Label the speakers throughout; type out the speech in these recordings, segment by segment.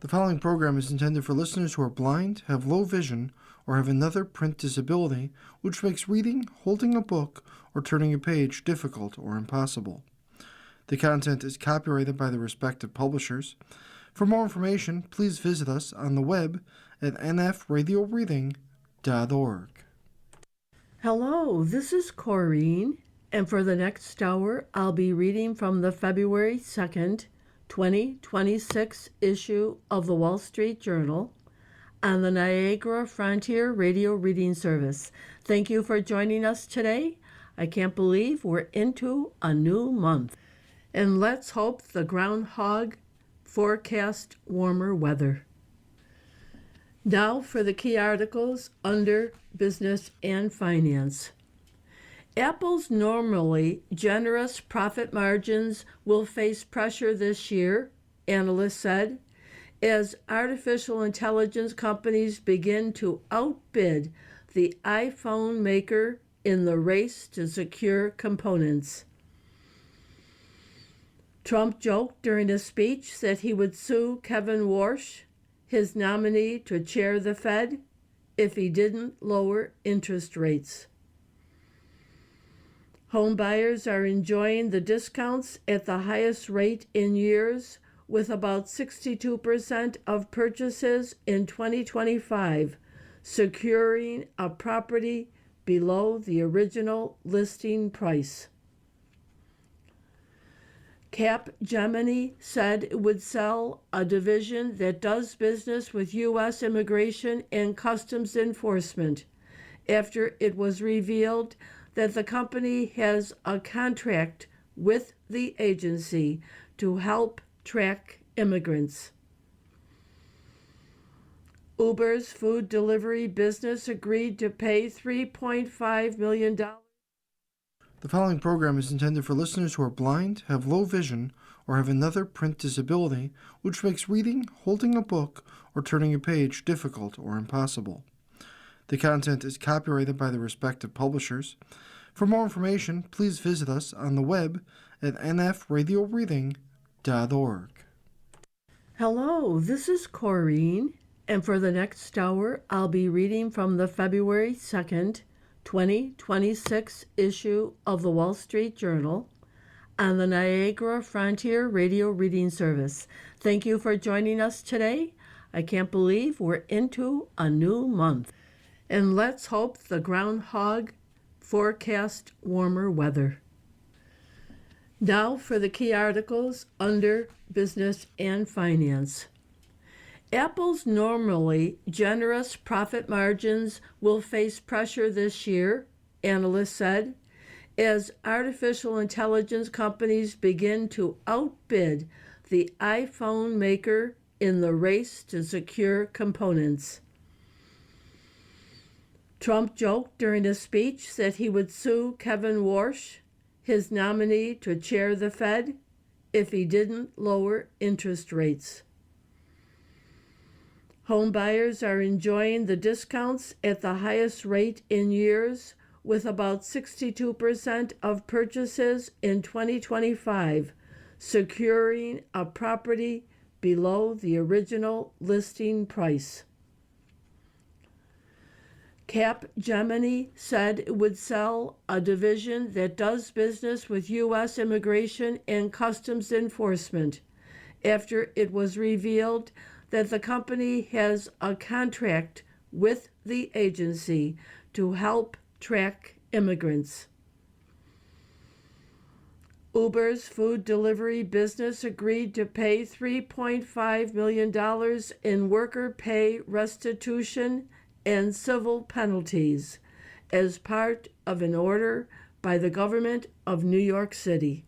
Speaker 1: The following program is intended for listeners who are blind, have low vision, or have another print disability, which makes reading, holding a book, or turning a page difficult or impossible. The content is copyrighted by the respective publishers. For more information, please visit us on the web at nfradioreading.org.
Speaker 2: Hello, this is Corrine, and for the next hour, I'll be reading from the February 2nd, 2026 issue of the Wall Street Journal on the Niagara Frontier Radio Reading Service. Thank you for joining us today. I can't believe we're into a new month. And let's hope the groundhog forecast warmer weather. Now for the key articles under Business and Finance. Apple's normally generous profit margins will face pressure this year, analysts said, as artificial intelligence companies begin to outbid the iPhone maker in the race to secure components. Trump joked during a speech that he would sue Kevin Warsh, his nominee to chair the Fed, if he didn't lower interest rates. Home buyers are enjoying the discounts at the highest rate in years, with about 62% of purchases in 2025 securing a property below the original listing price. Capgemini said it would sell a division that does business with U.S. Immigration and Customs Enforcement after it was revealed that the company has a contract with the agency to help track immigrants. Uber's food delivery business agreed to pay $3.5 million.
Speaker 1: The following program is intended for listeners who are blind, have low vision, or have another print disability, which makes reading, holding a book, or turning a page difficult or impossible. The content is copyrighted by the respective publishers. For more information, please visit us on the web at nfradioreading.org.
Speaker 2: Hello, this is Corrine, and for the next hour, I'll be reading from the February 2nd, 2026 issue of the Wall Street Journal on the Niagara Frontier Radio Reading Service. Thank you for joining us today. I can't believe we're into a new month. And let's hope the groundhog forecast warmer weather. Now for the key articles under Business and Finance. Apple's normally generous profit margins will face pressure this year, analysts said, as artificial intelligence companies begin to outbid the iPhone maker in the race to secure components. Trump joked during a speech that he would sue Kevin Warsh, his nominee to chair the Fed, if he didn't lower interest rates. Home buyers are enjoying the discounts at the highest rate in years, with about 62% of purchases in 2025 securing a property below the original listing price. Capgemini said it would sell a division that does business with U.S. Immigration and Customs Enforcement after it was revealed that the company has a contract with the agency to help track immigrants. Uber's food delivery business agreed to pay $3.5 million in worker pay restitution and civil penalties as part of an order by the government of New York City.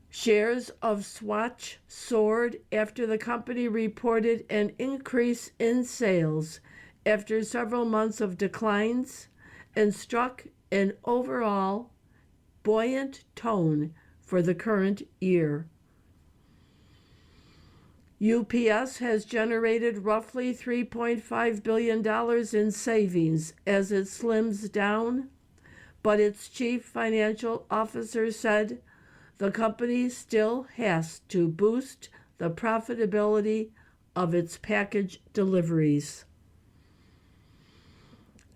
Speaker 2: Shares of Swatch soared after the company reported an increase in sales after several months of declines and struck an overall buoyant tone for the current year. UPS has generated roughly $3.5 billion in savings as it slims down, but its chief financial officer said the company still has to boost the profitability of its package deliveries.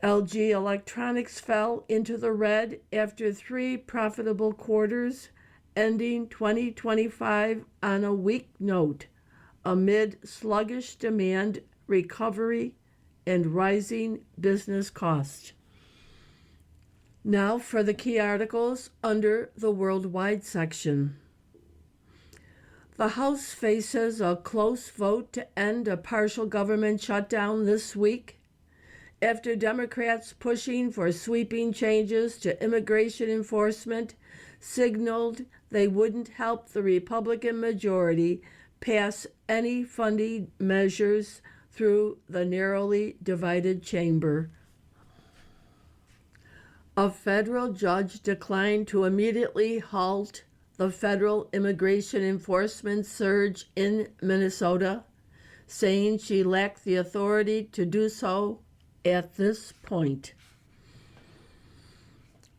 Speaker 2: LG Electronics fell into the red after 3 profitable quarters, ending 2025 on a weak note amid sluggish demand recovery and rising business costs. Now for the key articles under the Worldwide section. The House faces a close vote to end a partial government shutdown this week after Democrats pushing for sweeping changes to immigration enforcement signaled they wouldn't help the Republican majority pass any funding measures through the narrowly divided chamber. A federal judge declined to immediately halt the federal immigration enforcement surge in Minnesota, saying she lacked the authority to do so at this point.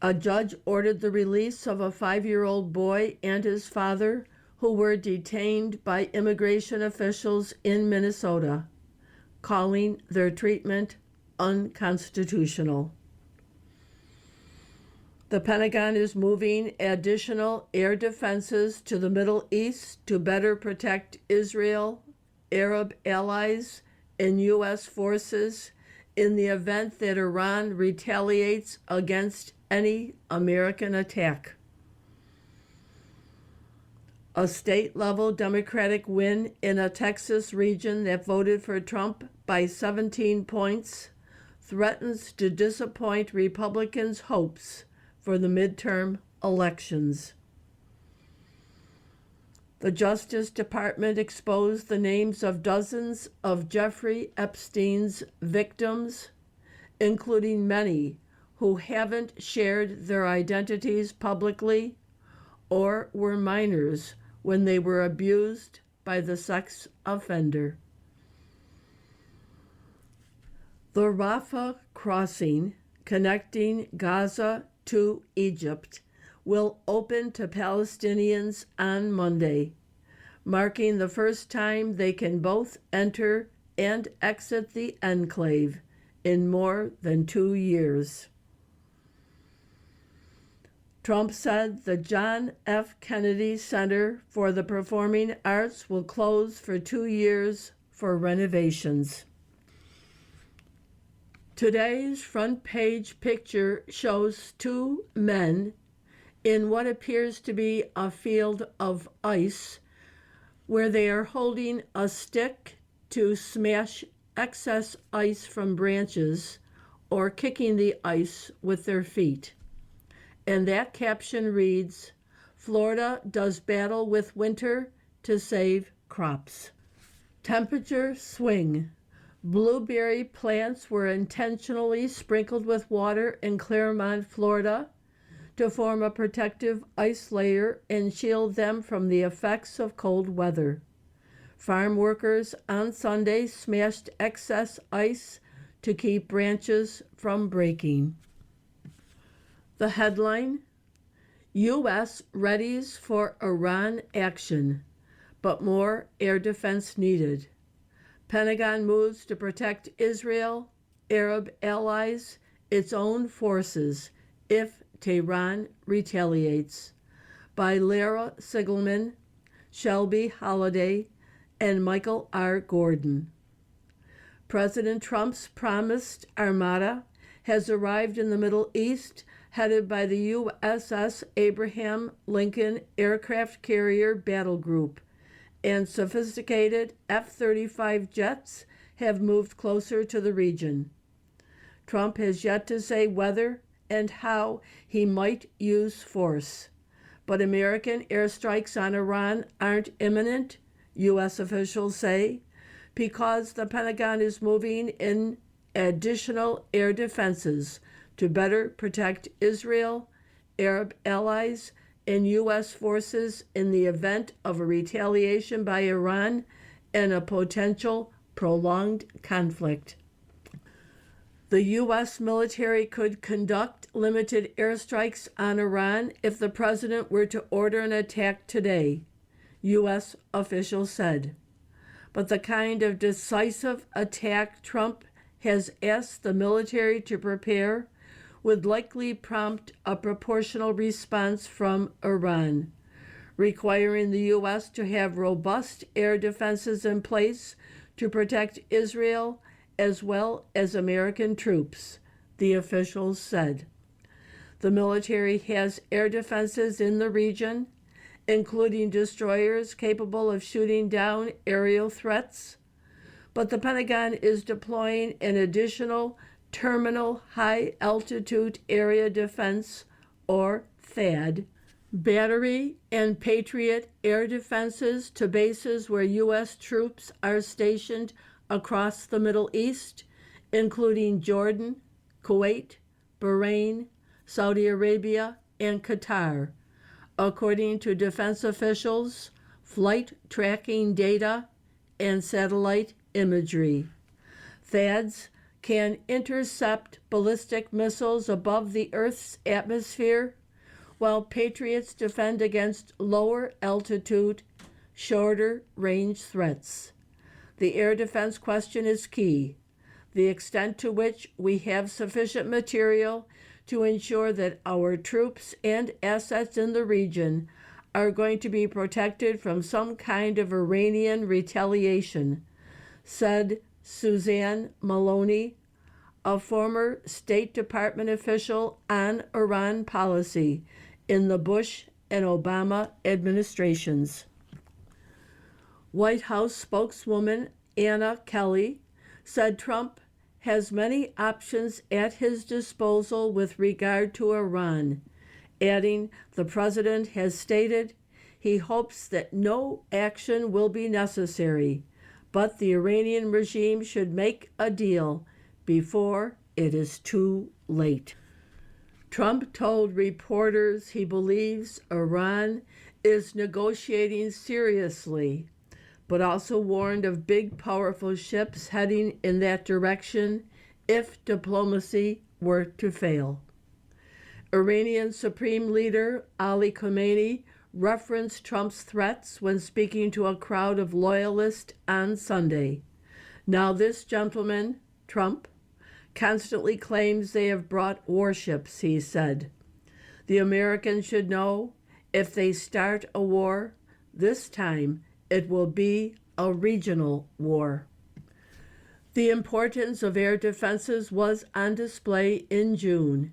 Speaker 2: A judge ordered the release of a 5-year-old boy and his father who were detained by immigration officials in Minnesota, calling their treatment unconstitutional. The Pentagon is moving additional air defenses to the Middle East to better protect Israel, Arab allies, and U.S. forces in the event that Iran retaliates against any American attack. A state-level Democratic win in a Texas region that voted for Trump by 17 points threatens to disappoint Republicans' hopes for the midterm elections. The Justice Department exposed the names of dozens of Jeffrey Epstein's victims, including many who haven't shared their identities publicly or were minors when they were abused by the sex offender. The Rafah crossing connecting Gaza to Egypt will open to Palestinians on Monday, marking the first time they can both enter and exit the enclave in more than 2 years. Trump said the John F. Kennedy Center for the Performing Arts will close for 2 years for renovations. Today's front page picture shows 2 men in what appears to be a field of ice, where they are holding a stick to smash excess ice from branches or kicking the ice with their feet. And that caption reads, "Florida does battle with winter to save crops." Temperature swing. Blueberry plants were intentionally sprinkled with water in Claremont, Florida, to form a protective ice layer and shield them from the effects of cold weather. Farm workers on Sunday smashed excess ice to keep branches from breaking. The headline, U.S. readies for Iran action, but more air defense needed. Pentagon moves to protect Israel, Arab allies, its own forces, if Tehran retaliates. By Lara Sigelman, Shelby Holliday, and Michael R. Gordon. President Trump's promised armada has arrived in the Middle East, headed by the USS Abraham Lincoln Aircraft Carrier Battle Group, and sophisticated F-35 jets have moved closer to the region. Trump has yet to say whether and how he might use force, but American airstrikes on Iran aren't imminent, U.S. officials say, because the Pentagon is moving in additional air defenses to better protect Israel, Arab allies, and U.S. forces in the event of a retaliation by Iran and a potential prolonged conflict. The U.S. military could conduct limited airstrikes on Iran if the president were to order an attack today, U.S. officials said. But the kind of decisive attack Trump has asked the military to prepare would likely prompt a proportional response from Iran, requiring the U.S. to have robust air defenses in place to protect Israel as well as American troops, the officials said. The military has air defenses in the region, including destroyers capable of shooting down aerial threats, but the Pentagon is deploying an additional Terminal High Altitude Area Defense, or THAAD, battery and Patriot air defenses to bases where U.S. troops are stationed across the Middle East, including Jordan, Kuwait, Bahrain, Saudi Arabia, and Qatar, according to defense officials, flight tracking data, and satellite imagery. THAADs can intercept ballistic missiles above the Earth's atmosphere, while Patriots defend against lower altitude, shorter range threats. The air defense question is key, the extent to which we have sufficient material to ensure that our troops and assets in the region are going to be protected from some kind of Iranian retaliation, said Suzanne Maloney, a former State Department official on Iran policy in the Bush and Obama administrations. White House spokeswoman Anna Kelly said Trump has many options at his disposal with regard to Iran, adding the president has stated he hopes that no action will be necessary, but the Iranian regime should make a deal before it is too late. Trump told reporters he believes Iran is negotiating seriously, but also warned of big, powerful ships heading in that direction if diplomacy were to fail. Iranian Supreme Leader Ali Khamenei referenced Trump's threats when speaking to a crowd of loyalists on Sunday. Now this gentleman, Trump, constantly claims they have brought warships, he said. The Americans should know if they start a war, this time it will be a regional war. The importance of air defenses was on display in June,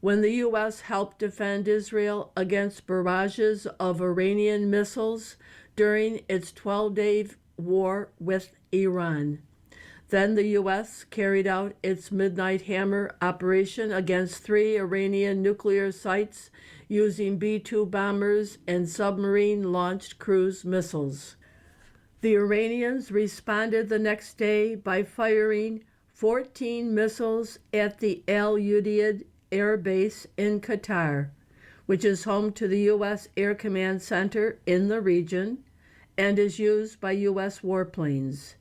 Speaker 2: when the U.S. helped defend Israel against barrages of Iranian missiles during its 12-day war with Iran. Then the U.S. carried out its Midnight Hammer operation against 3 Iranian nuclear sites using B-2 bombers and submarine-launched cruise missiles. The Iranians responded the next day by firing 14 missiles at the Al Udeid Air Base in Qatar, which is home to the U.S. Air Command Center in the region and is used by U.S. warplanes.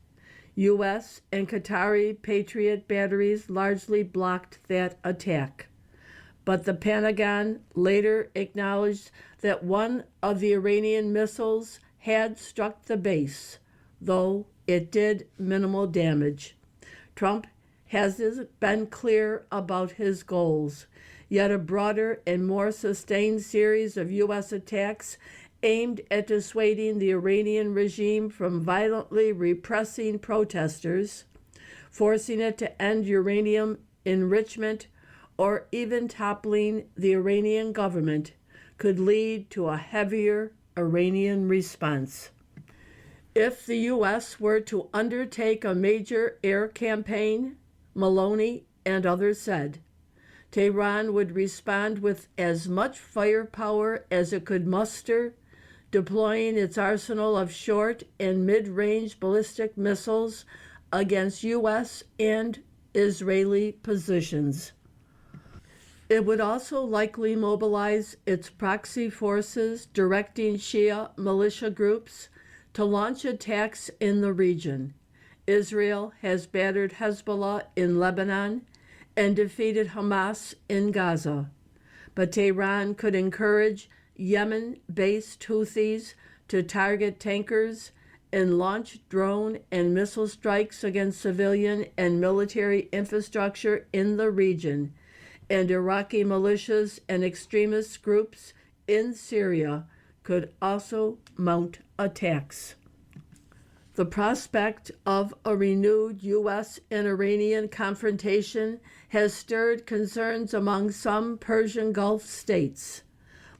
Speaker 2: U.S. and Qatari Patriot batteries largely blocked that attack. But the Pentagon later acknowledged that one of the Iranian missiles had struck the base, though it did minimal damage. Trump has been clear about his goals, yet a broader and more sustained series of U.S. attacks aimed at dissuading the Iranian regime from violently repressing protesters, forcing it to end uranium enrichment, or even toppling the Iranian government could lead to a heavier Iranian response. If the U.S. were to undertake a major air campaign, Maloney and others said, Tehran would respond with as much firepower as it could muster, deploying its arsenal of short and mid-range ballistic missiles against U.S. and Israeli positions. It would also likely mobilize its proxy forces, directing Shia militia groups to launch attacks in the region. Israel has battered Hezbollah in Lebanon and defeated Hamas in Gaza. But Tehran could encourage Yemen-based Houthis to target tankers and launch drone and missile strikes against civilian and military infrastructure in the region, and Iraqi militias and extremist groups in Syria could also mount attacks. The prospect of a renewed U.S. and Iranian confrontation has stirred concerns among some Persian Gulf states.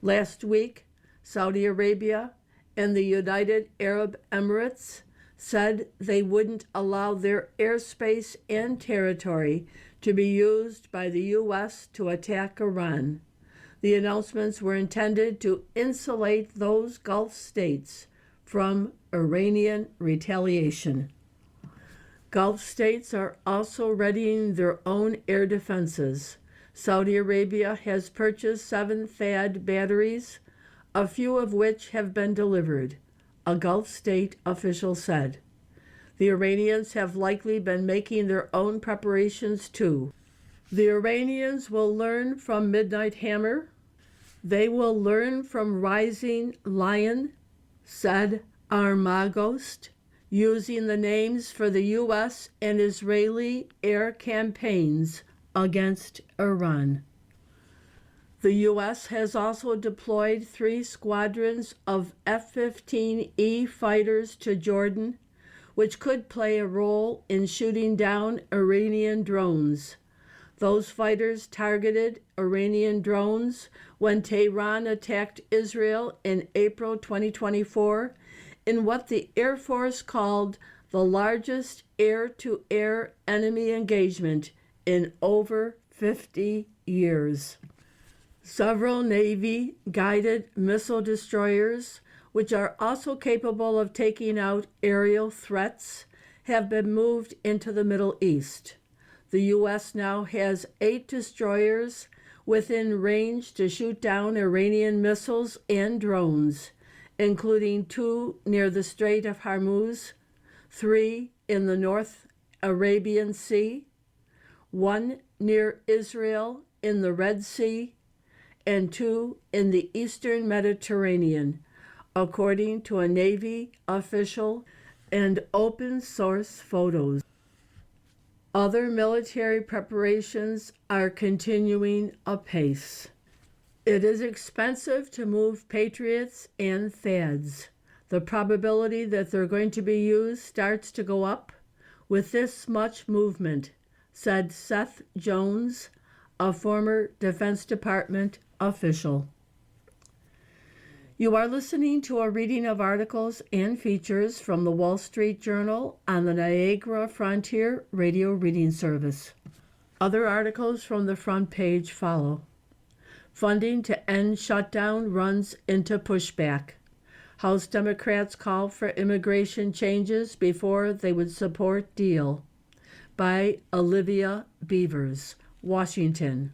Speaker 2: Last week, Saudi Arabia and the United Arab Emirates said they wouldn't allow their airspace and territory to be used by the U.S. to attack Iran. The announcements were intended to insulate those Gulf states from Iranian retaliation. Gulf states are also readying their own air defenses. Saudi Arabia has purchased 7 THAAD batteries, a few of which have been delivered, a Gulf state official said. The Iranians have likely been making their own preparations too. The Iranians will learn from Midnight Hammer. They will learn from Rising Lion, said Armagost, using the names for the U.S. and Israeli air campaigns against Iran. The U.S. has also deployed 3 squadrons of F-15E fighters to Jordan, which could play a role in shooting down Iranian drones. Those fighters targeted Iranian drones when Tehran attacked Israel in April 2024 in what the Air Force called the largest air-to-air enemy engagement in over 50 years. Several Navy-guided missile destroyers, which are also capable of taking out aerial threats, have been moved into the Middle East. The U.S. now has 8 destroyers within range to shoot down Iranian missiles and drones, including 2 near the Strait of Hormuz, 3 in the North Arabian Sea, 1 near Israel in the Red Sea, and 2 in the Eastern Mediterranean, according to a Navy official and open-source photos. Other military preparations are continuing apace. It is expensive to move Patriots and THAADs. The probability that they're going to be used starts to go up with this much movement, said Seth Jones, a former Defense Department official. You are listening to a reading of articles and features from the Wall Street Journal on the Niagara Frontier Radio Reading Service. Other articles from the front page follow. Funding to end shutdown runs into pushback. House Democrats call for immigration changes before they would support deal. By Olivia Beavers, Washington.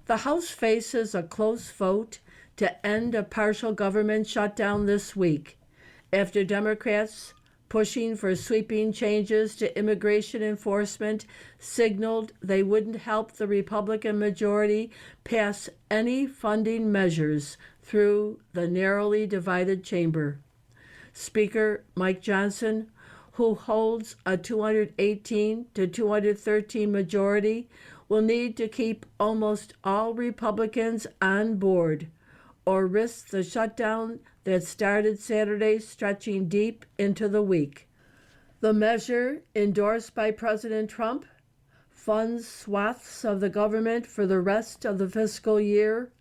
Speaker 2: The House faces a close vote to end a partial government shutdown this week, after Democrats pushing for sweeping changes to immigration enforcement signaled they wouldn't help the Republican majority pass any funding measures through the narrowly divided chamber. Speaker Mike Johnson, who holds a 218 to 213 majority, will need to keep almost all Republicans on board or risk the shutdown that started Saturday stretching deep into the week. The measure, endorsed by President Trump, funds swaths of the government for the rest of the fiscal year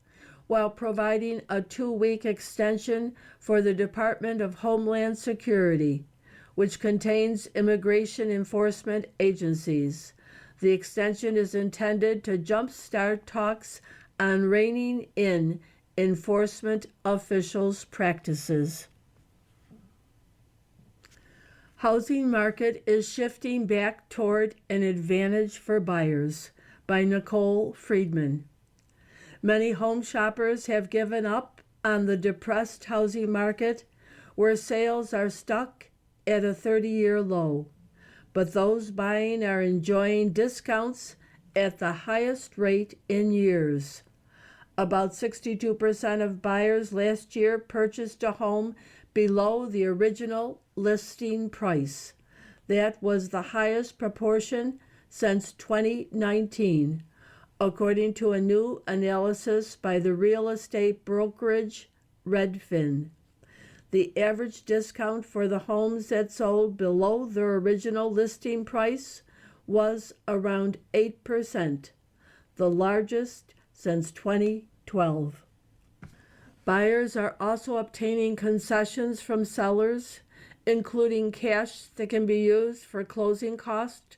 Speaker 2: while providing a 2-week extension for the Department of Homeland Security, which contains immigration enforcement agencies. The extension is intended to jumpstart talks on reining in enforcement officials' practices. Housing market is shifting back toward an advantage for buyers, by Nicole Friedman. Many home shoppers have given up on the depressed housing market, where sales are stuck at a 30-year low, but those buying are enjoying discounts at the highest rate in years. About 62% of buyers last year purchased a home below the original listing price. That was the highest proportion since 2019, according to a new analysis by the real estate brokerage Redfin. The average discount for the homes that sold below their original listing price was around 8%, the largest since 2012. Buyers are also obtaining concessions from sellers, including cash that can be used for closing costs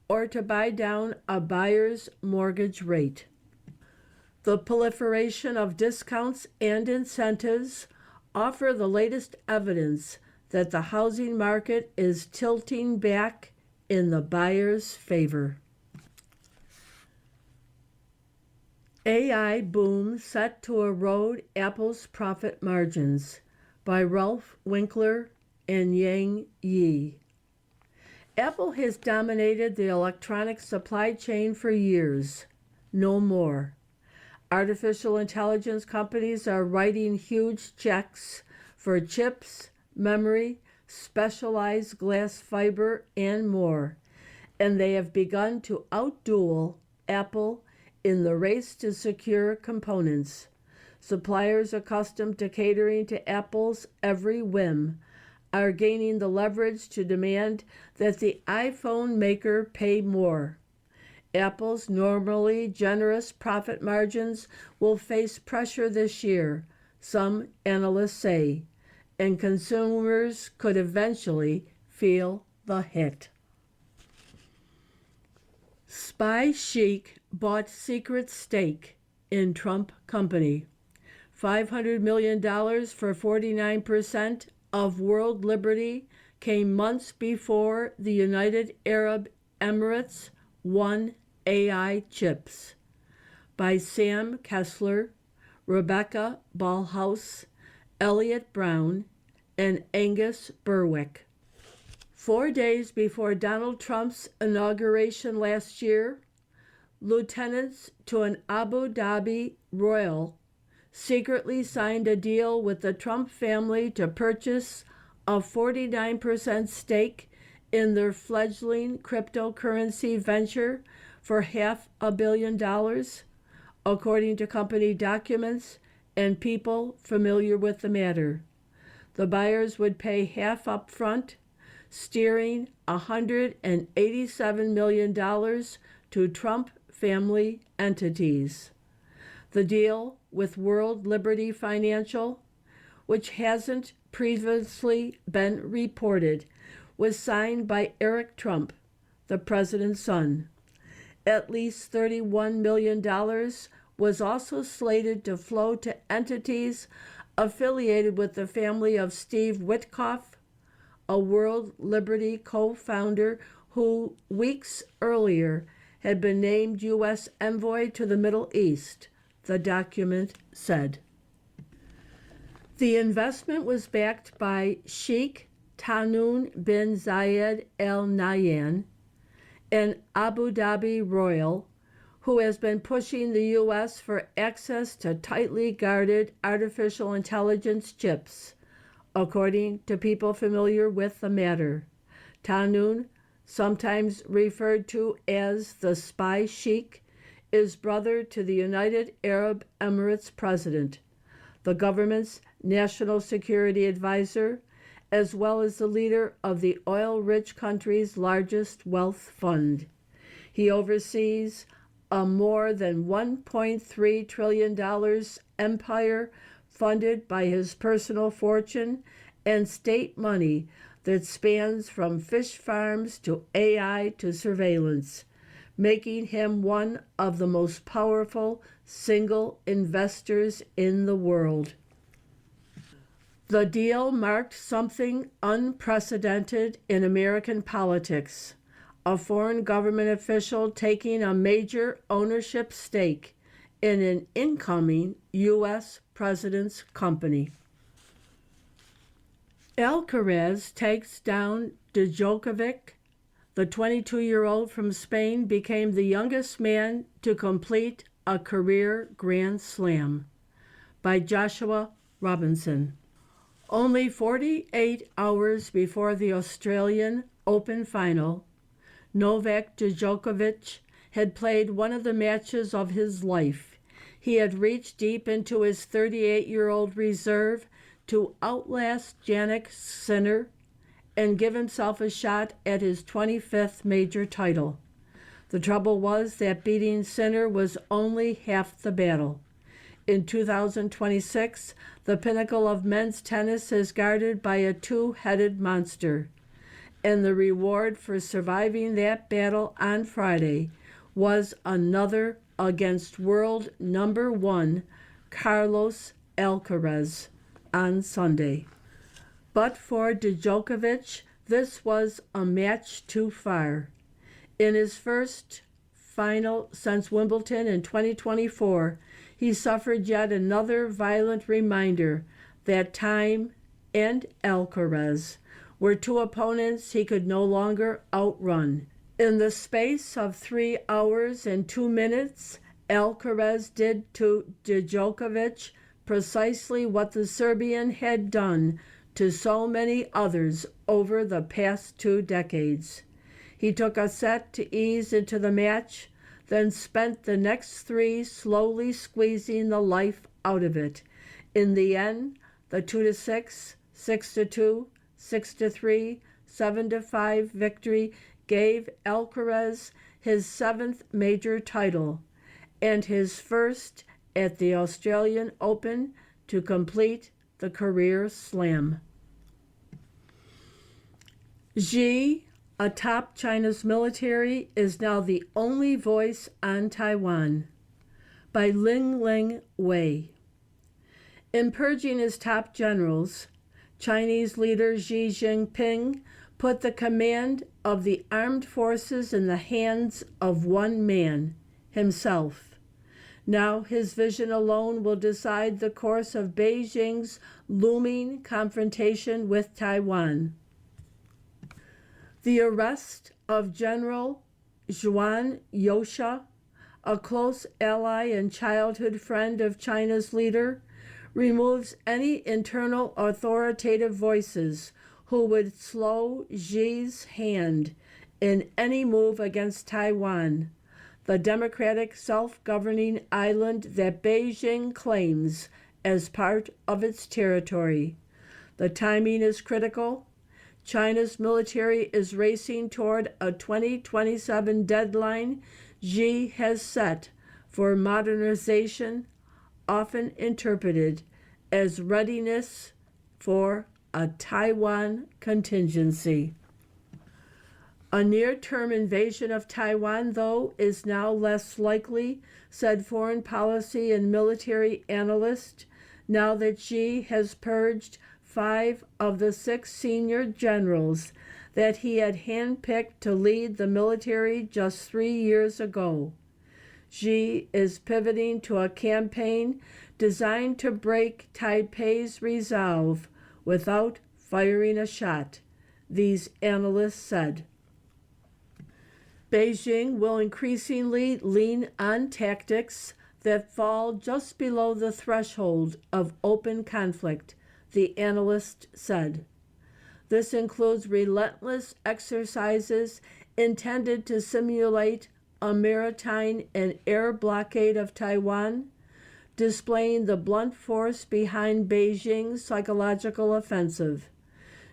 Speaker 2: or to buy down a buyer's mortgage rate. The proliferation of discounts and incentives offer the latest evidence that the housing market is tilting back in the buyer's favor. AI boom set to erode Apple's profit margins by Ralph Winkler and Yang Yi. Apple has dominated the electronic supply chain for years. No more. Artificial intelligence companies are writing huge checks for chips, memory, specialized glass fiber, and more, and they have begun to outduel Apple in the race to secure components. Suppliers accustomed to catering to Apple's every whim are gaining the leverage to demand that the iPhone maker pay more. Apple's normally generous profit margins will face pressure this year, some analysts say, and consumers could eventually feel the hit. Spy Chic bought secret stake in Trump Company. $500 million for 49% of World Liberty came months before the United Arab Emirates won AI chips. By Sam Kessler, Rebecca Ballhaus, Elliot Brown, and Angus Berwick. 4 days before Donald Trump's inauguration last year, lieutenants to an Abu Dhabi royal secretly signed a deal with the Trump family to purchase a 49% stake in their fledgling cryptocurrency venture for $500 million, according to company documents and people familiar with the matter. The buyers would pay half up front, steering $187 million to Trump family entities. The deal with World Liberty Financial, which hasn't previously been reported, was signed by Eric Trump, the president's son. At least $31 million was also slated to flow to entities affiliated with the family of Steve Witkoff, a World Liberty co-founder who weeks earlier had been named U.S. envoy to the Middle East, the document said. The investment was backed by Sheikh Tahnoun bin Zayed Al Nahyan, an Abu Dhabi royal who has been pushing the U.S. for access to tightly guarded artificial intelligence chips, according to people familiar with the matter. Tahnoun, sometimes referred to as the Spy Sheik, is brother to the United Arab Emirates president, the government's national security advisor, as well as the leader of the oil-rich country's largest wealth fund. He oversees a more than $1.3 trillion empire funded by his personal fortune and state money that spans from fish farms to AI to surveillance, making him one of the most powerful single investors in the world. The deal marked something unprecedented in American politics, a foreign government official taking a major ownership stake in an incoming U.S. president's company. Alcaraz takes down Djokovic. The 22-year-old from Spain became the youngest man to complete a Career Grand Slam by Joshua Robinson. Only 48 hours before the Australian Open final, Novak Djokovic had played one of the matches of his life. He had reached deep into his 38-year-old reserve to outlast Jannik Sinner and give himself a shot at his 25th major title. The trouble was that beating Sinner was only half the battle. In 2026, the pinnacle of men's tennis is guarded by a two-headed monster, and the reward for surviving that battle on Friday was another against world number one Carlos Alcaraz on Sunday. But for Djokovic, this was a match too far. In his first final since Wimbledon in 2024, he suffered yet another violent reminder that time and Alcaraz were two opponents he could no longer outrun. In the space of 3 hours and 2 minutes, Alcaraz did to Djokovic precisely what the Serbian had done to so many others over the past 2 decades. He took a set to ease into the match, then spent the next 3 slowly squeezing the life out of it. In the end, the 2-6, 6-2, 6-3, 7-5 victory gave Alcaraz his 7th major title and his first at the Australian Open to complete the career slam. Xi, atop China's military, is now the only voice on Taiwan by Ling Wei. In purging his top generals, Chinese leader Xi Jinping put the command of the armed forces in the hands of one man, himself. Now his vision alone will decide the course of Beijing's looming confrontation with Taiwan. The arrest of General Zhuan Yosha, a close ally and childhood friend of China's leader, removes any internal authoritative voices who would slow Xi's hand in any move against Taiwan, the democratic self-governing island that Beijing claims as part of its territory. The timing is critical. China's military is racing toward a 2027 deadline Xi has set for modernization, often interpreted as readiness for a Taiwan contingency. A near-term invasion of Taiwan, though, is now less likely, said foreign policy and military analyst, now that Xi has purged 5 of the 6 senior generals that he had handpicked to lead the military just 3 years ago. Xi is pivoting to a campaign designed to break Taipei's resolve without firing a shot, these analysts said. Beijing will increasingly lean on tactics that fall just below the threshold of open conflict, the analyst said. This includes relentless exercises intended to simulate a maritime and air blockade of Taiwan, displaying the blunt force behind Beijing's psychological offensive.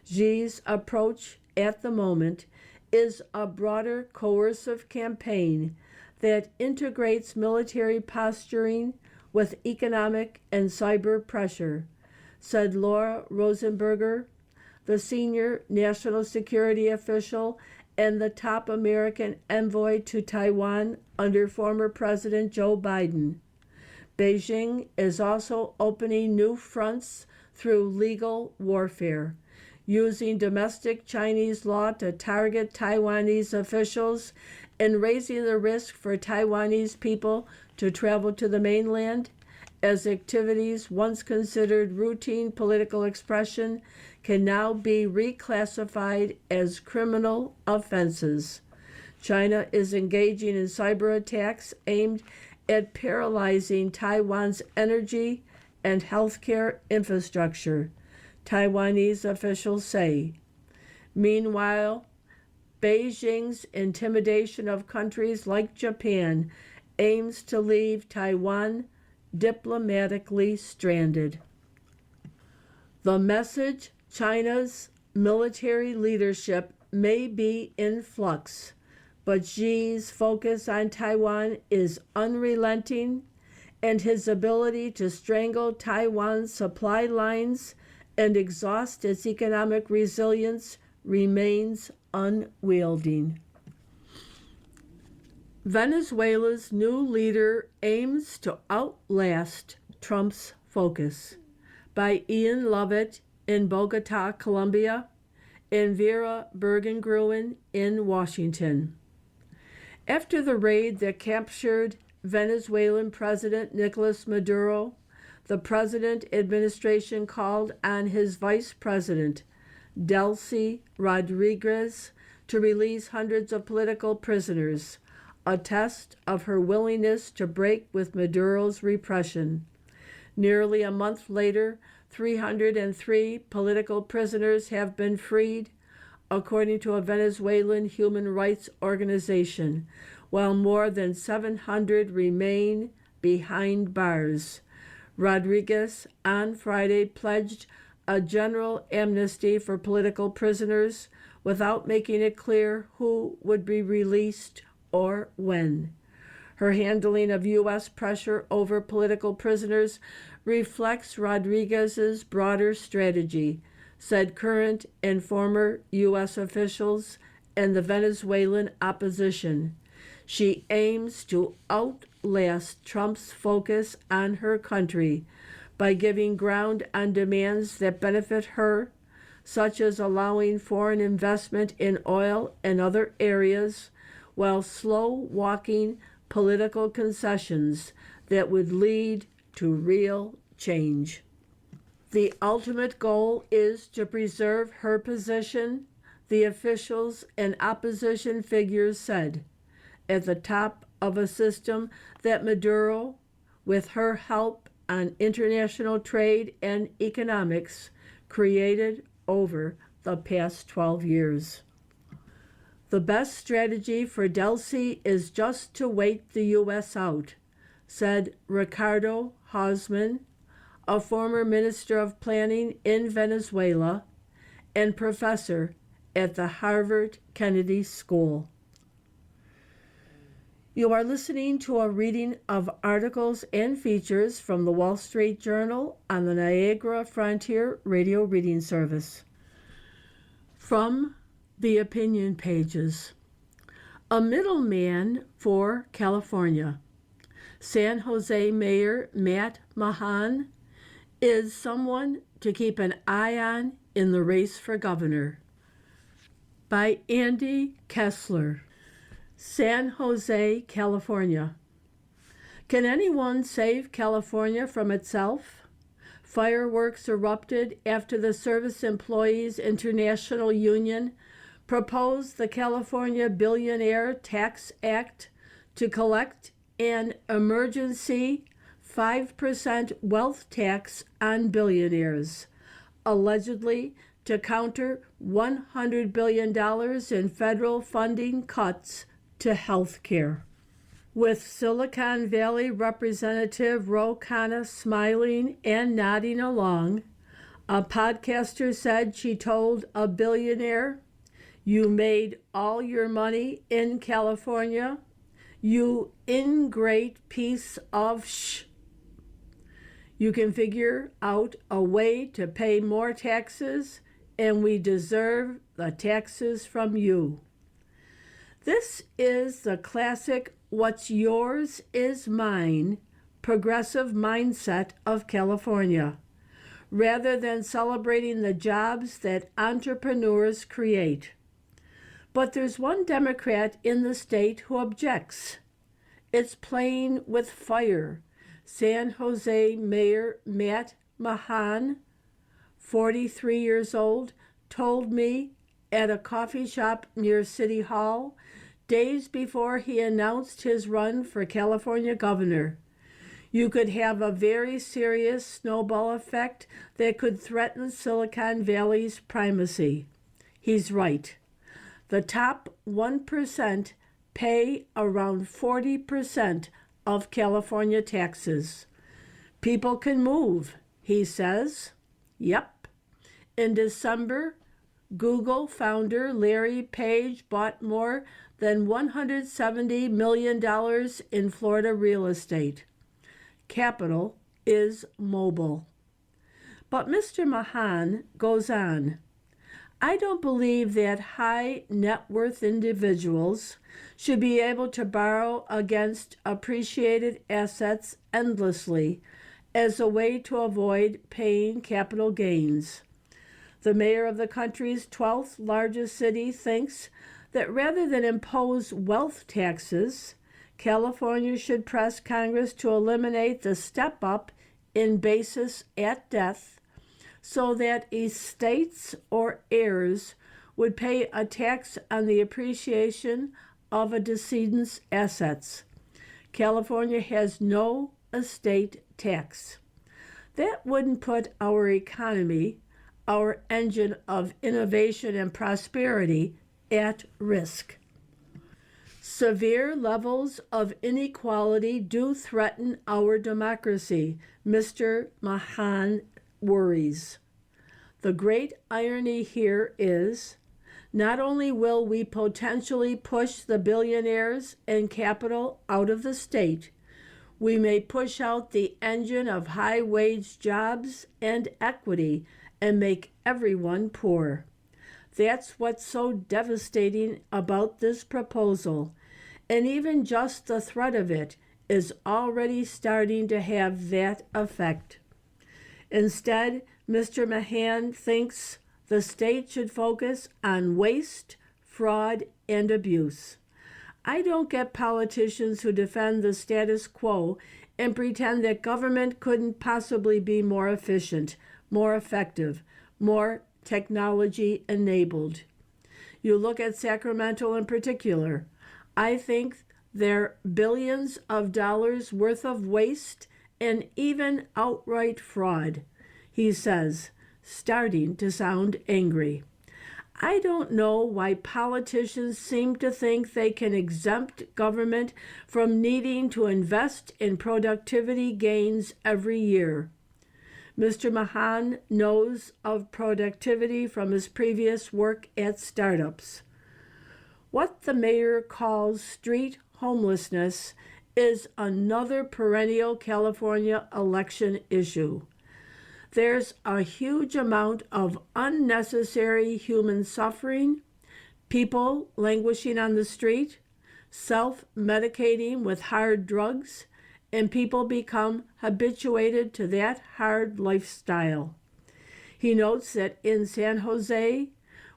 Speaker 2: Xi's approach at the moment is a broader coercive campaign that integrates military posturing with economic and cyber pressure, said Laura Rosenberger, the senior national security official and the top American envoy to Taiwan under former President Joe Biden. Beijing is also opening new fronts through legal warfare, using domestic Chinese law to target Taiwanese officials and raising the risk for Taiwanese people to travel to the mainland, as activities once considered routine political expression can now be reclassified as criminal offenses. China is engaging in cyber attacks aimed at paralyzing Taiwan's energy and healthcare infrastructure, Taiwanese officials say. Meanwhile, Beijing's intimidation of countries like Japan aims to leave Taiwan diplomatically stranded. The message: China's military leadership may be in flux, but Xi's focus on Taiwan is unrelenting, and his ability to strangle Taiwan's supply lines and exhaust its economic resilience remains unwielding. Venezuela's new leader aims to outlast Trump's focus, by Ian Lovett in Bogota, Colombia, and Vera Bergengruen in Washington. After the raid that captured Venezuelan President Nicolas Maduro, the president administration called on his vice president, Delcy Rodriguez, to release hundreds of political prisoners, a test of her willingness to break with Maduro's repression. Nearly a month later, 303 political prisoners have been freed, according to a Venezuelan human rights organization, while more than 700 remain behind bars. Rodriguez on Friday pledged a general amnesty for political prisoners without making it clear who would be released or when. Her handling of U.S. pressure over political prisoners reflects Rodriguez's broader strategy, said current and former U.S. officials and the Venezuelan opposition. She aims to outlast Trump's focus on her country by giving ground on demands that benefit her, such as allowing foreign investment in oil and other areas, while slow-walking political concessions that would lead to real change. The ultimate goal is to preserve her position, the officials and opposition figures said, at the top of a system that Maduro, with her help on international trade and economics, created over the past 12 years. The best strategy for Delcy is just to wait the U.S. out, said Ricardo Hausman, a former minister of planning in Venezuela and professor at the Harvard Kennedy School. You are listening to a reading of articles and features from the Wall Street Journal on the Niagara Frontier Radio Reading Service. From the opinion pages. A middleman for California. San Jose Mayor Matt Mahan is someone to keep an eye on in the race for governor. By Andy Kessler. San Jose, California. Can anyone save California from itself? Fireworks erupted after the Service Employees International Union proposed the California Billionaire Tax Act to collect an emergency 5% wealth tax on billionaires, allegedly to counter $100 billion in federal funding cuts to health care. With Silicon Valley Representative Ro Khanna smiling and nodding along, a podcaster said she told a billionaire, "You made all your money in California, you ingrate piece of sh. You can figure out a way to pay more taxes, and we deserve the taxes from you." This is the classic what's yours is mine progressive mindset of California, rather than celebrating the jobs that entrepreneurs create. But there's one Democrat in the state who objects. It's playing with fire. San Jose Mayor Matt Mahan, 43 years old, told me at a coffee shop near City Hall days before he announced his run for California governor. You could have a very serious snowball effect that could threaten Silicon Valley's primacy. He's right. The top 1% pay around 40% of California taxes. People can move, he says. Yep. In December, Google founder Larry Page bought more than $170 million in Florida real estate. Capital is mobile. But Mr. Mahan goes on. I don't believe that high net worth individuals should be able to borrow against appreciated assets endlessly as a way to avoid paying capital gains. The mayor of the country's 12th largest city thinks that rather than impose wealth taxes, California should press Congress to eliminate the step-up in basis at death so that estates or heirs would pay a tax on the appreciation of a decedent's assets. California has no estate tax. That wouldn't put our economy, our engine of innovation and prosperity, at risk. Severe levels of inequality do threaten our democracy, Mr. Mahan worries. The great irony here is not only will we potentially push the billionaires and capital out of the state, we may push out the engine of high-wage jobs and equity and make everyone poor. That's what's so devastating about this proposal, and even just the threat of it is already starting to have that effect. Instead, Mr. Mahan thinks the state should focus on waste, fraud, and abuse. I don't get politicians who defend the status quo and pretend that government couldn't possibly be more efficient, more effective, more technology-enabled. You look at Sacramento in particular. I think there are billions of dollars worth of waste and even outright fraud, he says, starting to sound angry. I don't know why politicians seem to think they can exempt government from needing to invest in productivity gains every year. Mr. Mahan knows of productivity from his previous work at startups. What the mayor calls street homelessness is another perennial California election issue. There's a huge amount of unnecessary human suffering, people languishing on the street, self-medicating with hard drugs, and people become habituated to that hard lifestyle. He notes that in San Jose,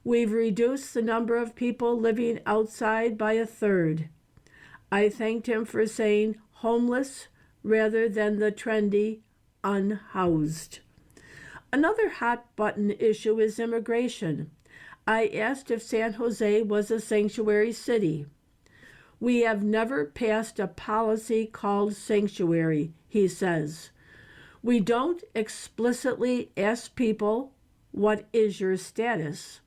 Speaker 2: we've reduced the number of people living outside by a third. I thanked him for saying homeless rather than the trendy unhoused. Another hot-button issue is immigration. I asked if San Jose was a sanctuary city. We have never passed a policy called sanctuary, he says. We don't explicitly ask people, what is your status?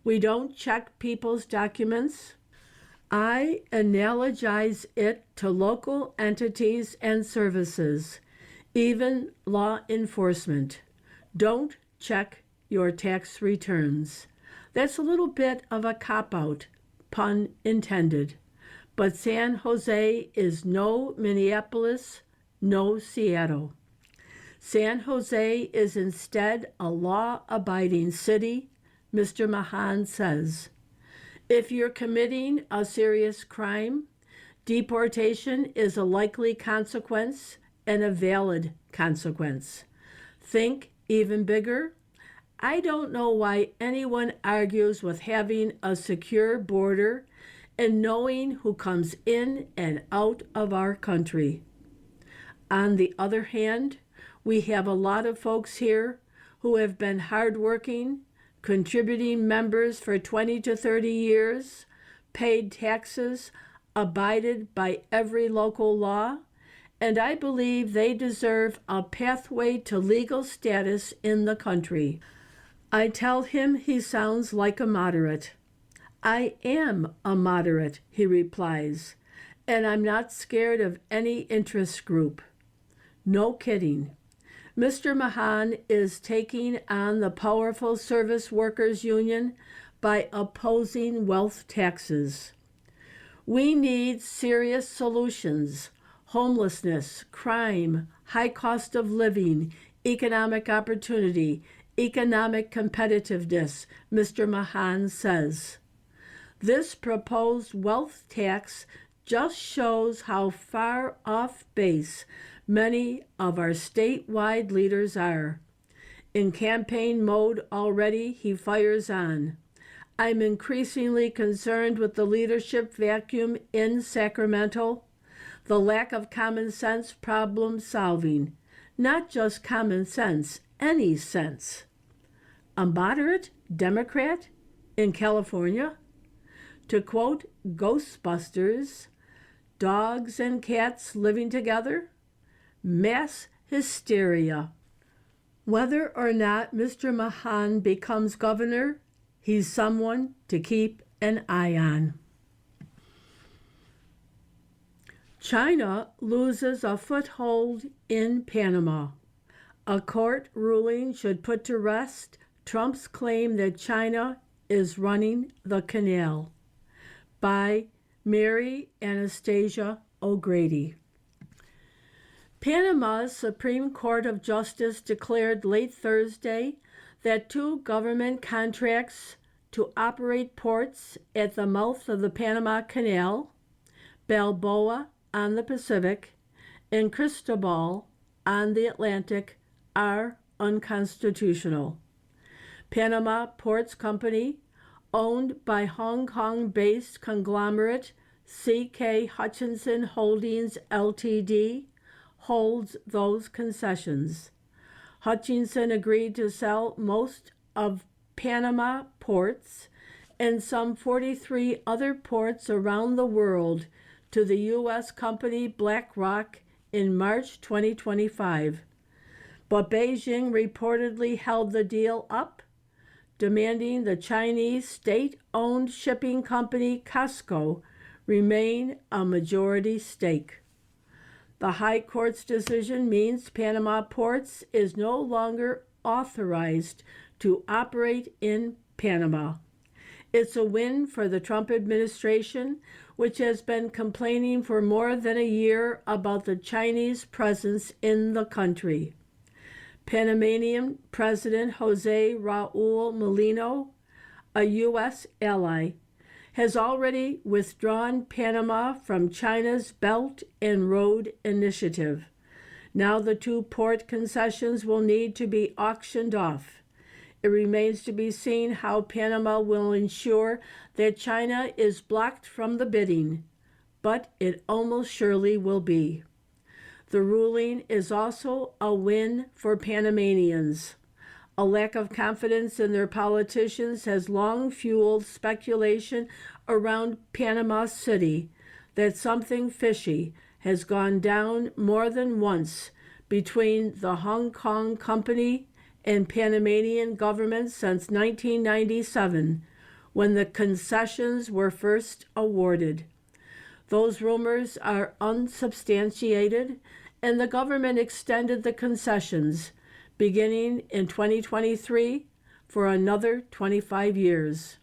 Speaker 2: We don't check people's documents. I analogize it to local entities and services, even law enforcement. Don't check your tax returns. That's a little bit of a cop-out, pun intended. But San Jose is no Minneapolis, no Seattle. San Jose is instead a law-abiding city, Mr. Mahan says. If you're committing a serious crime, deportation is a likely consequence and a valid consequence. Think even bigger. I don't know why anyone argues with having a secure border and knowing who comes in and out of our country. On the other hand, we have a lot of folks here who have been hardworking, contributing members for 20 to 30 years, paid taxes, abided by every local law, and I believe they deserve a pathway to legal status in the country. I tell him he sounds like a moderate. I am a moderate, he replies, and I'm not scared of any interest group. No kidding. Mr. Mahan is taking on the powerful Service Workers Union by opposing wealth taxes. We need serious solutions: homelessness, crime, high cost of living, economic opportunity, economic competitiveness, Mr. Mahan says. This proposed wealth tax just shows how far off base many of our statewide leaders are. In campaign mode already, he fires on. I'm increasingly concerned with the leadership vacuum in Sacramento, the lack of common sense problem solving. Not just common sense, any sense. A moderate Democrat in California? To quote Ghostbusters, dogs and cats living together? Mass hysteria. Whether or not Mr. Mahan becomes governor, he's someone to keep an eye on. China loses a foothold in Panama. A court ruling should put to rest Trump's claim that China is running the canal. By Mary Anastasia O'Grady. Panama's Supreme Court of Justice declared late Thursday that 2 government contracts to operate ports at the mouth of the Panama Canal, Balboa on the Pacific and Cristobal on the Atlantic, are unconstitutional. Panama Ports Company, owned by Hong Kong-based conglomerate C.K. Hutchinson Holdings Ltd., holds those concessions. Hutchinson agreed to sell most of Panama ports and some 43 other ports around the world to the U.S. company BlackRock in March 2025. But Beijing reportedly held the deal up, demanding the Chinese state-owned shipping company COSCO remain a majority stake. The High Court's decision means Panama Ports is no longer authorized to operate in Panama. It's a win for the Trump administration, which has been complaining for more than a year about the Chinese presence in the country. Panamanian President Jose Raul Mulino, a U.S. ally, has already withdrawn Panama from China's Belt and Road Initiative. Now the 2 port concessions will need to be auctioned off. It remains to be seen how Panama will ensure that China is blocked from the bidding, but it almost surely will be. The ruling is also a win for Panamanians. A lack of confidence in their politicians has long fueled speculation around Panama City that something fishy has gone down more than once between the Hong Kong company and Panamanian government since 1997, when the concessions were first awarded. Those rumors are unsubstantiated, and the government extended the concessions beginning in 2023 for another 25 years.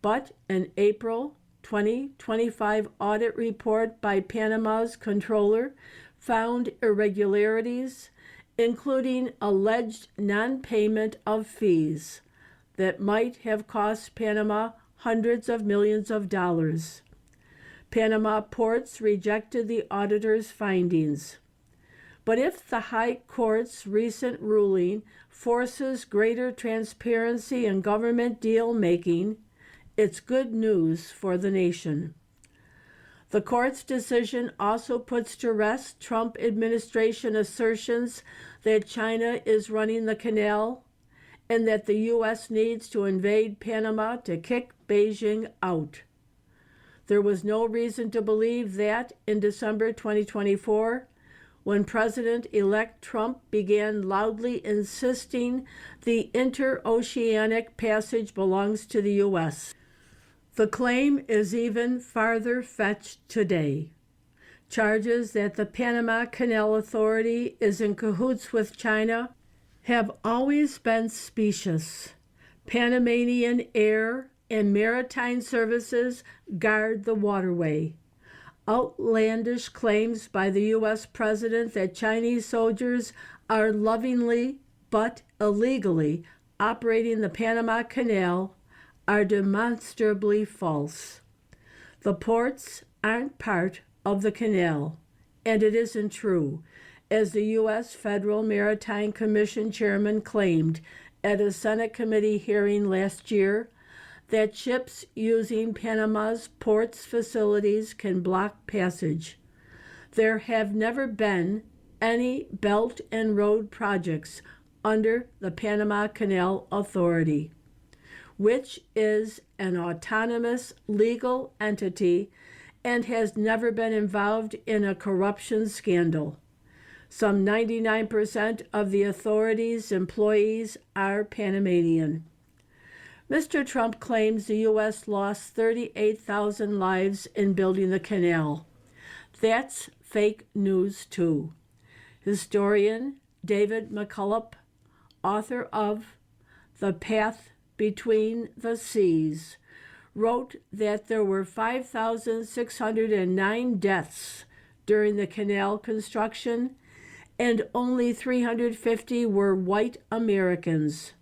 Speaker 2: But an April 2025 audit report by Panama's controller found irregularities, including alleged non-payment of fees that might have cost Panama hundreds of millions of dollars. Panama Ports rejected the auditor's findings. But if the High Court's recent ruling forces greater transparency in government deal-making, it's good news for the nation. The court's decision also puts to rest Trump administration assertions that China is running the canal and that the U.S. needs to invade Panama to kick Beijing out. There was no reason to believe that in December 2024, when President-elect Trump began loudly insisting the interoceanic passage belongs to the U.S. The claim is even farther fetched today. Charges that the Panama Canal Authority is in cahoots with China have always been specious. Panamanian air and maritime services guard the waterway. Outlandish claims by the U.S. president that Chinese soldiers are lovingly but illegally operating the Panama Canal are demonstrably false. The ports aren't part of the canal, and it isn't true, as the U.S. Federal Maritime Commission chairman claimed at a Senate committee hearing last year, that ships using Panama's ports facilities can block passage. There have never been any Belt and Road projects under the Panama Canal Authority, which is an autonomous legal entity and has never been involved in a corruption scandal. Some 99% of the authority's employees are Panamanian. Mr. Trump claims the U.S. lost 38,000 lives in building the canal. That's fake news, too. Historian David McCullough, author of The Path Between the Seas, wrote that there were 5,609 deaths during the canal construction, and only 350 were white Americans.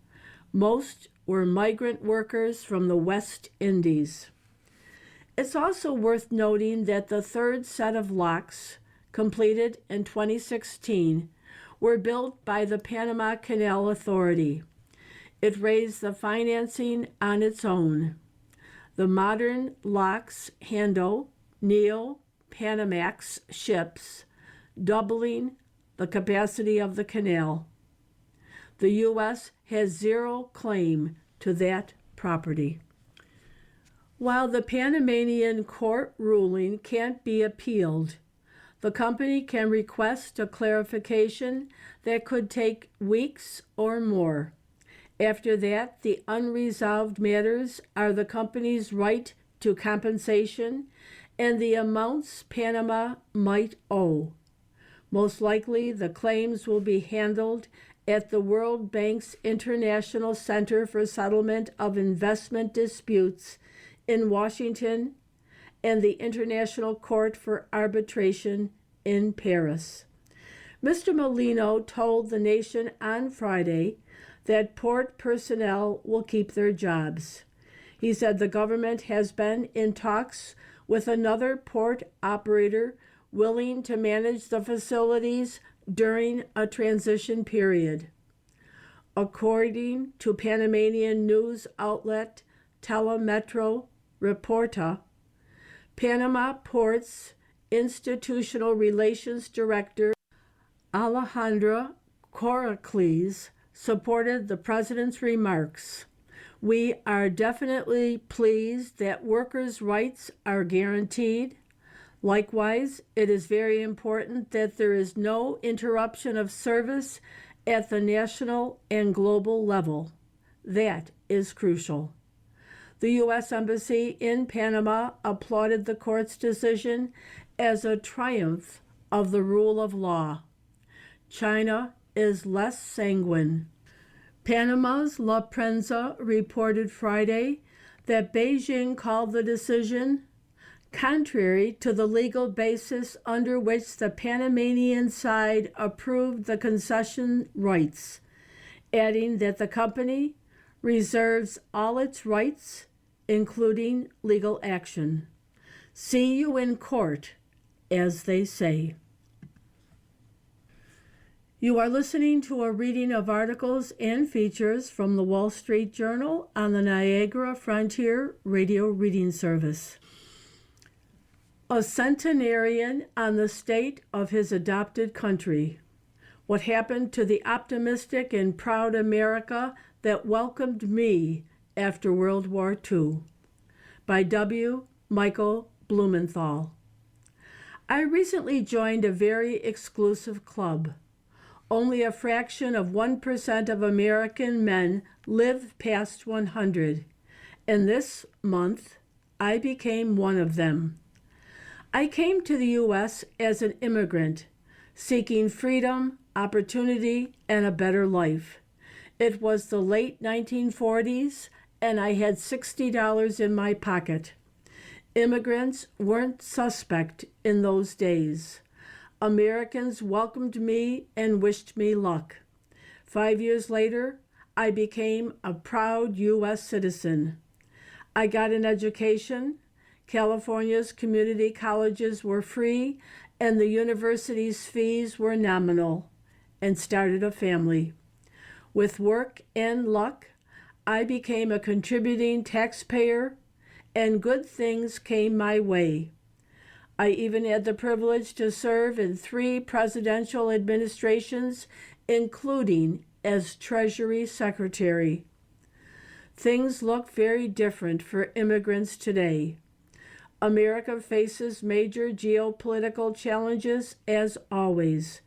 Speaker 2: Most were migrant workers from the West Indies. It's also worth noting that the third set of locks, completed in 2016, were built by the Panama Canal Authority. It raised the financing on its own. The modern locks handle Neo-Panamax ships, doubling the capacity of the canal. The U.S. has zero claim to that property. While the Panamanian court ruling can't be appealed, the company can request a clarification that could take weeks or more. After that, the unresolved matters are the company's right to compensation and the amounts Panama might owe. Most likely, the claims will be handled at the World Bank's International Center for Settlement of Investment Disputes in Washington and the International Court for Arbitration in Paris. Mr. Molino told the nation on Friday that port personnel will keep their jobs. He said the government has been in talks with another port operator willing to manage the facilities during a transition period. According to Panamanian news outlet Telemetro Reporta, Panama Ports Institutional Relations Director Alejandra Coracles supported the president's remarks. We are definitely pleased that workers' rights are guaranteed. Likewise, it is very important that there is no interruption of service at the national and global level. That is crucial. The U.S. Embassy in Panama applauded the court's decision as a triumph of the rule of law. China is less sanguine. Panama's La Prensa reported Friday that Beijing called the decision contrary to the legal basis under which the Panamanian side approved the concession rights, adding that the company reserves all its rights, including legal action. See you in court, as they say. You are listening to a reading of articles and features from the Wall Street Journal on the Niagara Frontier Radio Reading Service. A centenarian on the state of his adopted country. What happened to the optimistic and proud America that welcomed me after World War II? By W. Michael Blumenthal. I recently joined a very exclusive club. Only a fraction of 1% of American men live past 100, and this month I became one of them. I came to the U.S. as an immigrant, seeking freedom, opportunity, and a better life. It was the late 1940s, and I had $60 in my pocket. Immigrants weren't suspect in those days. Americans welcomed me and wished me luck. 5 years later, I became a proud U.S. citizen. I got an education. California's community colleges were free, and the university's fees were nominal, and started a family. With work and luck, I became a contributing taxpayer, and good things came my way. I even had the privilege to serve in 3 presidential administrations, including as Treasury Secretary. Things look very different for immigrants today. America faces major geopolitical challenges as always,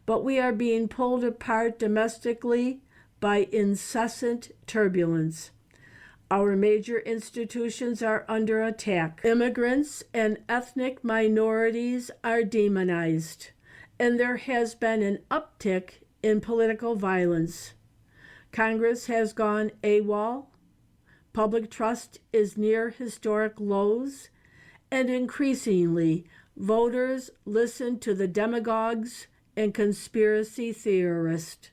Speaker 2: but we are being pulled apart domestically by incessant turbulence. Our major institutions are under attack. Immigrants and ethnic minorities are demonized, and there has been an uptick in political violence. Congress has gone AWOL. Public trust is near historic lows, and increasingly, voters listen to the demagogues and conspiracy theorists.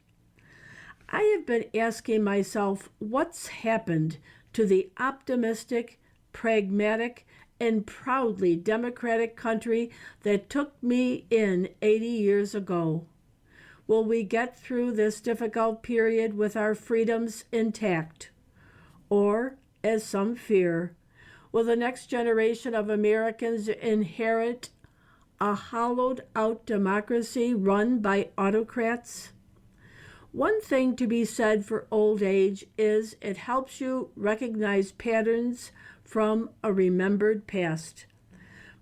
Speaker 2: I have been asking myself what's happened to the optimistic, pragmatic, and proudly democratic country that took me in 80 years ago. Will we get through this difficult period with our freedoms intact? Or, as some fear, will the next generation of Americans inherit a hollowed-out democracy run by autocrats? One thing to be said for old age is it helps you recognize patterns from a remembered past.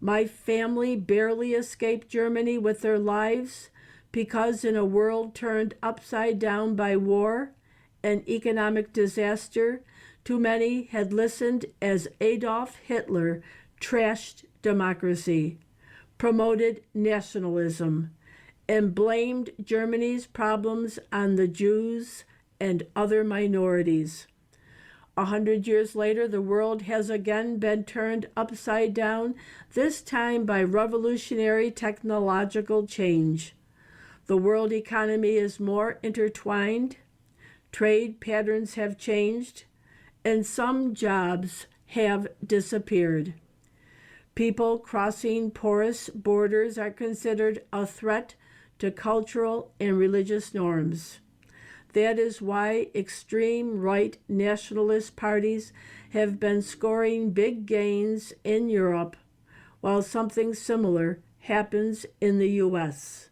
Speaker 2: My family barely escaped Germany with their lives because in a world turned upside down by war and economic disaster, too many had listened as Adolf Hitler trashed democracy, promoted nationalism, and blamed Germany's problems on the Jews and other minorities. 100 years later, the world has again been turned upside down, this time by revolutionary technological change. The world economy is more intertwined, trade patterns have changed, and some jobs have disappeared. People crossing porous borders are considered a threat to cultural and religious norms. That is why extreme right nationalist parties have been scoring big gains in Europe, while something similar happens in the U.S.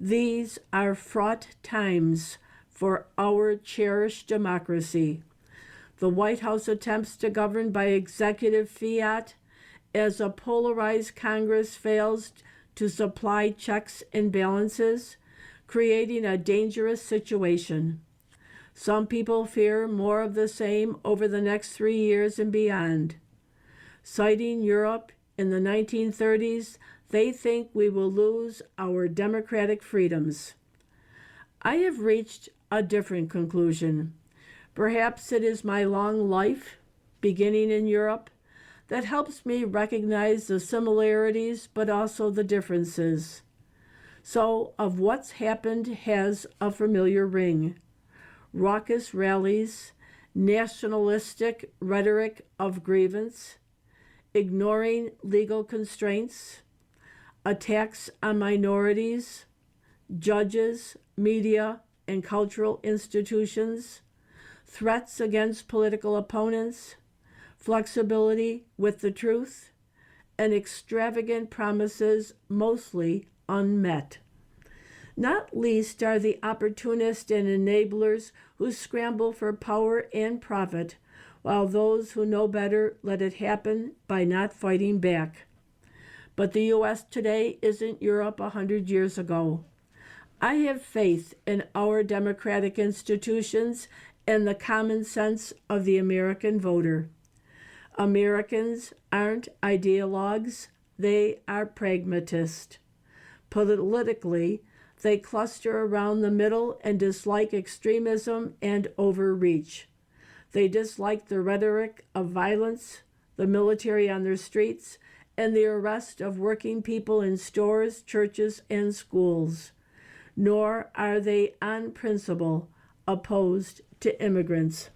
Speaker 2: These are fraught times for our cherished democracy. The White House attempts to govern by executive fiat as a polarized Congress fails to supply checks and balances, creating a dangerous situation. Some people fear more of the same over the next 3 years and beyond. Citing Europe in the 1930s, they think we will lose our democratic freedoms. I have reached a different conclusion. Perhaps it is my long life, beginning in Europe, that helps me recognize the similarities but also the differences. So, of what's happened has a familiar ring. Raucous rallies, nationalistic rhetoric of grievance, ignoring legal constraints, attacks on minorities, judges, media, and cultural institutions, threats against political opponents, flexibility with the truth, and extravagant promises mostly unmet. Not least are the opportunists and enablers who scramble for power and profit, while those who know better let it happen by not fighting back. But the U.S. today isn't Europe 100 years ago. I have faith in our democratic institutions and the common sense of the American voter. Americans aren't ideologues, they are pragmatists. Politically, they cluster around the middle and dislike extremism and overreach. They dislike the rhetoric of violence, the military on their streets, and the arrest of working people in stores, churches, and schools. Nor are they, on principle, opposed to immigrants.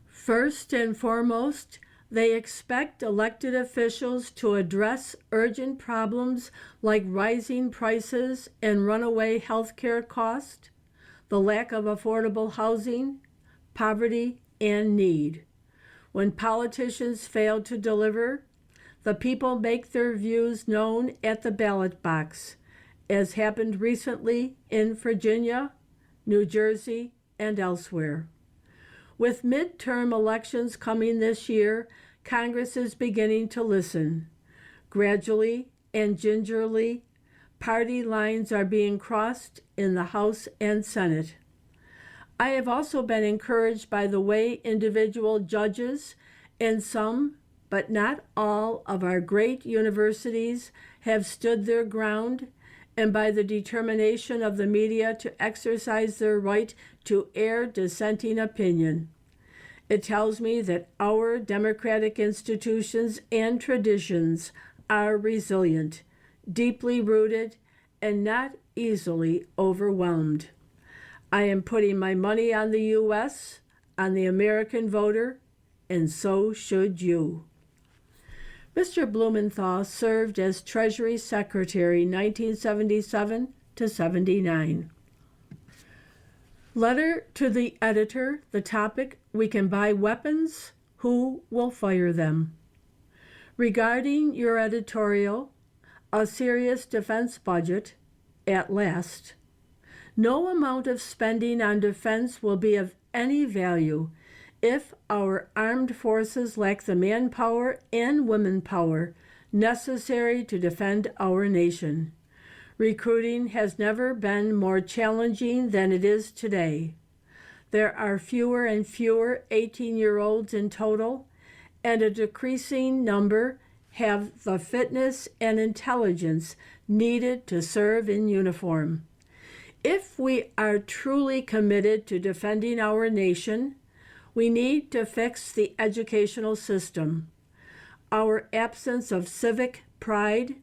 Speaker 2: First and foremost, they expect elected officials to address urgent problems like rising prices and runaway health care costs, the lack of affordable housing, poverty, and need. When politicians fail to deliver, the people make their views known at the ballot box, as happened recently in Virginia, New Jersey, and elsewhere. With midterm elections coming this year, Congress is beginning to listen. Gradually and gingerly, party lines are being crossed in the House and Senate. I have also been encouraged by the way individual judges and some, but not all, of our great universities have stood their ground, and by the determination of the media to exercise their right to air dissenting opinion. It tells me that our democratic institutions and traditions are resilient, deeply rooted, and not easily overwhelmed. I am putting my money on the U.S., on the American voter, and so should you. Mr. Blumenthal served as Treasury Secretary 1977 to 79. Letter to the editor, the topic, we can buy weapons, who will fire them? Regarding your editorial, a serious defense budget, at last, no amount of spending on defense will be of any value if our armed forces lack the manpower and womanpower necessary to defend our nation. Recruiting has never been more challenging than it is today. There are fewer and fewer 18-year-olds in total, and a decreasing number have the fitness and intelligence needed to serve in uniform. If we are truly committed to defending our nation, we need to fix the educational system. Our absence of civic pride,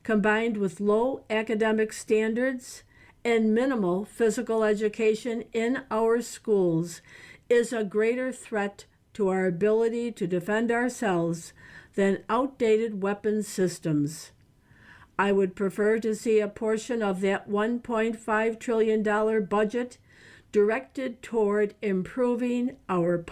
Speaker 2: combined with low academic standards and minimal physical education in our schools, is a greater threat to our ability to defend ourselves than outdated weapons systems. I would prefer to see a portion of that $1.5 trillion budget directed toward improving our